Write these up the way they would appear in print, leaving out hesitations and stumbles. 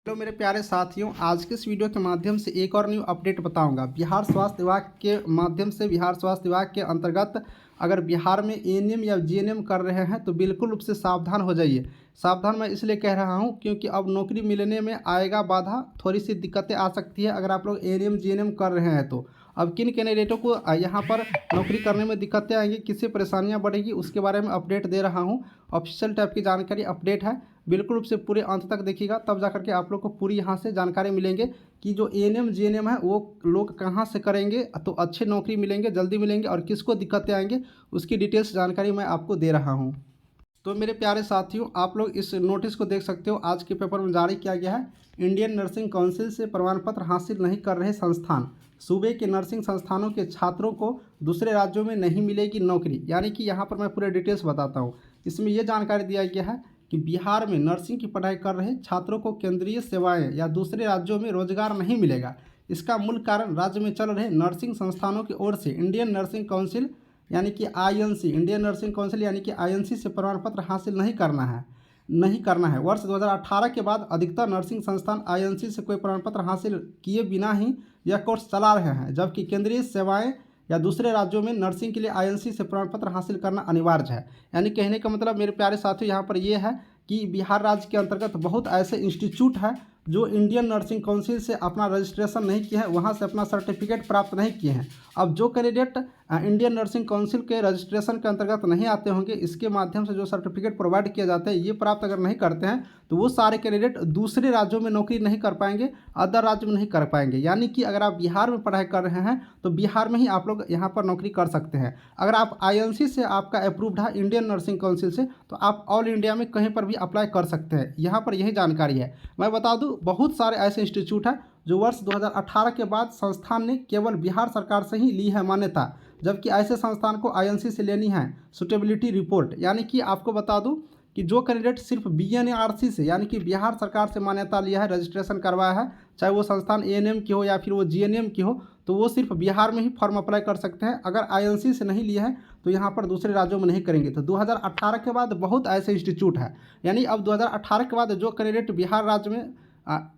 Hello मेरे प्यारे साथियों, आज के इस वीडियो के माध्यम से एक और न्यू अपडेट बताऊंगा। बिहार स्वास्थ्य विभाग के माध्यम से बिहार स्वास्थ्य विभाग के अंतर्गत अगर बिहार में एएनएम या जीएनएम कर रहे हैं तो बिल्कुल रूप से सावधान हो जाइए। सावधान मैं इसलिए कह रहा हूं क्योंकि अब नौकरी मिलने में आएगा बाधा, थोड़ी सी दिक्कतें आ सकती है अगर आप लोग एएनएम जीएनएम कर रहे हैं तो। अब किन कैंडिडेटों को यहाँ पर नौकरी करने में दिक्कतें आएंगी, किससे परेशानियाँ बढ़ेगी, उसके बारे में अपडेट दे रहा हूँ। ऑफिशियल टाइप की जानकारी अपडेट है, बिल्कुल रूप से पूरे अंत तक देखिएगा, तब जा करके आप लोग को पूरी यहाँ से जानकारी मिलेंगे कि जो एएनएम जीएनएम है वो लोग कहाँ से करेंगे तो अच्छे नौकरी मिलेंगे, जल्दी मिलेंगे, और किसको दिक्कतें आएंगे उसकी डिटेल्स जानकारी मैं आपको दे रहा हूँ। तो मेरे प्यारे साथियों, आप लोग इस नोटिस को देख सकते हो, आज के पेपर में जारी किया गया है। इंडियन नर्सिंग काउंसिल से प्रमाण पत्र हासिल नहीं कर रहे संस्थान, सूबे के नर्सिंग संस्थानों के छात्रों को दूसरे राज्यों में नहीं मिलेगी नौकरी। यानी कि यहाँ पर मैं पूरे डिटेल्स बताता हूँ। इसमें यह जानकारी दिया गया है कि बिहार में नर्सिंग की पढ़ाई कर रहे छात्रों को केंद्रीय सेवाएं या दूसरे राज्यों में रोजगार नहीं मिलेगा। इसका मूल कारण राज्य में चल रहे नर्सिंग संस्थानों की ओर से इंडियन नर्सिंग काउंसिल यानी कि आईएनसी, इंडियन नर्सिंग काउंसिल यानी कि आईएनसी से प्रमाण पत्र हासिल नहीं करना है। वर्ष 2018 के बाद अधिकतर नर्सिंग संस्थान आईएनसी से कोई प्रमाण पत्र हासिल किए बिना ही यह कोर्स चला रहे हैं, जबकि केंद्रीय सेवाएं या दूसरे राज्यों में नर्सिंग के लिए आईएनसी से प्रमाण पत्र हासिल करना अनिवार्य है। यानी कहने का मतलब मेरे प्यारे साथियों यहाँ पर यह है कि बिहार राज्य के अंतर्गत बहुत ऐसे इंस्टीट्यूट हैं जो इंडियन नर्सिंग काउंसिल से अपना रजिस्ट्रेशन नहीं किए हैं, वहाँ से अपना सर्टिफिकेट प्राप्त नहीं किए हैं। अब जो कैंडिडेट इंडियन नर्सिंग काउंसिल के रजिस्ट्रेशन के अंतर्गत नहीं आते होंगे, इसके माध्यम से जो सर्टिफिकेट प्रोवाइड किए जाते हैं ये प्राप्त अगर नहीं करते हैं तो वो सारे कैंडिडेट दूसरे राज्यों में नौकरी नहीं कर पाएंगे, अदर राज्य में नहीं कर पाएंगे। यानी कि अगर आप बिहार में पढ़ाई कर रहे हैं तो बिहार में ही आप लोग यहाँ पर नौकरी कर सकते हैं। अगर आप आईएनसी से आपका अप्रूव्ड है इंडियन नर्सिंग काउंसिल से, तो आप ऑल इंडिया में कहीं पर भी अप्लाई कर सकते हैं। यहाँ पर यही जानकारी है। मैं बता दूँ, बहुत सारे ऐसे इंस्टीट्यूट हैं जो वर्ष 2018 के बाद संस्थान ने केवल बिहार सरकार से ही ली है मान्यता, जबकि ऐसे संस्थान को आईएनसी से लेनी है सुटेबिलिटी रिपोर्ट। यानी कि आपको बता दूं कि जो कैंडिडेट सिर्फ बीएनआरसी से यानी कि बिहार सरकार से मान्यता लिया है, रजिस्ट्रेशन करवाया है, चाहे वो संस्थान एएनएम की हो या फिर वो जीएनएम की हो, तो वो सिर्फ बिहार में ही फॉर्म अप्लाई कर सकते हैं। अगर आईएनसी से नहीं लिया है तो यहाँ पर दूसरे राज्यों में नहीं करेंगे। तो 2018 के बाद बहुत ऐसे इंस्टीट्यूट है, यानी अब 2018 के बाद जो कैंडिडेट बिहार राज्य में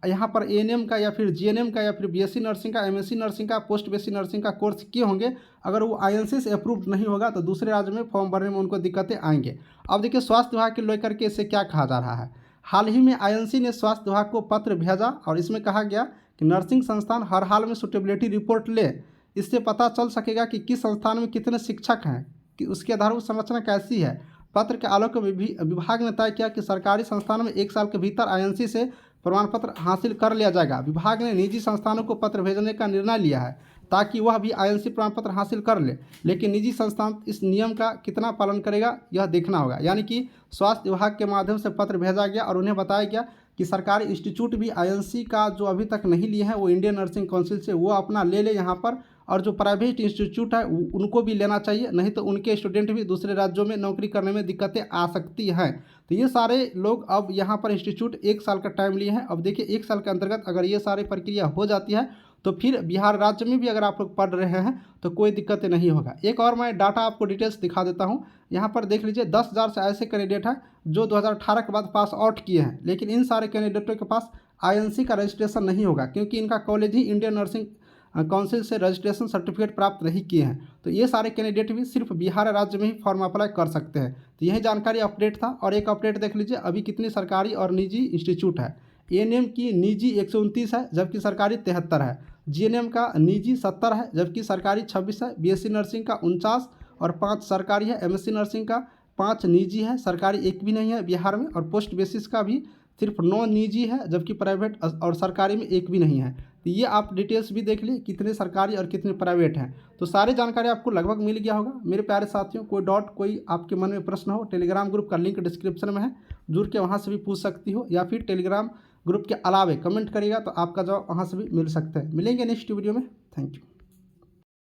यहाँ पर एएनएम का या फिर जीएनएम का या फिर बीएससी नर्सिंग का, एमएससी नर्सिंग का, पोस्ट बीएससी नर्सिंग का कोर्स किए होंगे, अगर वो आईएनसी से अप्रूव्ड नहीं होगा तो दूसरे राज्य में फॉर्म भरने में उनको दिक्कतें आएंगे। अब देखिए स्वास्थ्य विभाग के लेकर के इससे क्या कहा जा रहा है। हाल ही में आईएनसी ने स्वास्थ्य विभाग को पत्र भेजा और इसमें कहा गया कि नर्सिंग संस्थान हर हाल में सुटेबिलिटी रिपोर्ट ले, इससे पता चल सकेगा कि किस संस्थान में कितने शिक्षक हैं, कि उसकी आधारभूत संरचना कैसी है। पत्र के आलोक में विभाग ने तय किया कि सरकारी संस्थानों में 1 साल के भीतर आईएनसी से प्रमाण पत्र हासिल कर लिया जाएगा। विभाग ने निजी संस्थानों को पत्र भेजने का निर्णय लिया है ताकि वह भी आईएनसी प्रमाण पत्र हासिल कर ले, लेकिन निजी संस्थान इस नियम का कितना पालन करेगा यह देखना होगा। यानी कि स्वास्थ्य विभाग के माध्यम से पत्र भेजा गया और उन्हें बताया गया कि सरकारी इंस्टीट्यूट भी आईएनसी का जो अभी तक नहीं लिए हैं वो इंडियन नर्सिंग काउंसिल से वो अपना ले ले यहाँ पर, और जो प्राइवेट इंस्टीट्यूट है उनको भी लेना चाहिए, नहीं तो उनके स्टूडेंट भी दूसरे राज्यों में नौकरी करने में दिक्कतें आ सकती हैं। तो ये सारे लोग अब यहाँ पर इंस्टीट्यूट 1 साल का टाइम लिए हैं। अब देखिए 1 साल के अंतर्गत अगर ये सारी प्रक्रिया हो जाती है तो फिर बिहार राज्य में भी अगर आप लोग पढ़ रहे हैं तो कोई दिक्कतें नहीं होगा। एक और मैं डाटा आपको डिटेल्स दिखा देता हूँ। यहाँ पर देख लीजिए 10,000 से ऐसे कैंडिडेट हैं जो 2018 के बाद पास आउट किए हैं, लेकिन इन सारे कैंडिडेटों के पास आईएनसी का रजिस्ट्रेशन नहीं होगा क्योंकि इनका कॉलेज ही इंडियन नर्सिंग काउंसिल से रजिस्ट्रेशन सर्टिफिकेट प्राप्त नहीं किए हैं। तो ये सारे कैंडिडेट भी सिर्फ बिहार राज्य में ही फॉर्म अप्लाई कर सकते हैं। तो यही जानकारी अपडेट था। और एक अपडेट देख लीजिए, अभी कितनी सरकारी और निजी इंस्टीट्यूट है। एएनएम की निजी 129 है जबकि सरकारी 73 है, जीएनएम का निजी 70 है जबकि सरकारी 26 है, बीएससी नर्सिंग का 49 और 5 सरकारी है, एमएससी नर्सिंग का 5 निजी है, सरकारी एक भी नहीं है बिहार में, और पोस्ट बेसिस का भी सिर्फ 9 निजी है जबकि प्राइवेट और सरकारी में एक भी नहीं है। तो ये आप डिटेल्स भी देख लिए कितने सरकारी और कितने प्राइवेट हैं। तो सारी जानकारी आपको लगभग मिल गया होगा। मेरे प्यारे साथियों, कोई डाउट, कोई आपके मन में प्रश्न हो, टेलीग्राम ग्रुप का लिंक डिस्क्रिप्शन में है, जुड़ के वहाँ से भी पूछ सकती हो, या फिर टेलीग्राम ग्रुप के अलावे कमेंट करिएगा तो आपका जवाब वहाँ से भी मिल सकता है। मिलेंगे नेक्स्ट वीडियो में। Thank you.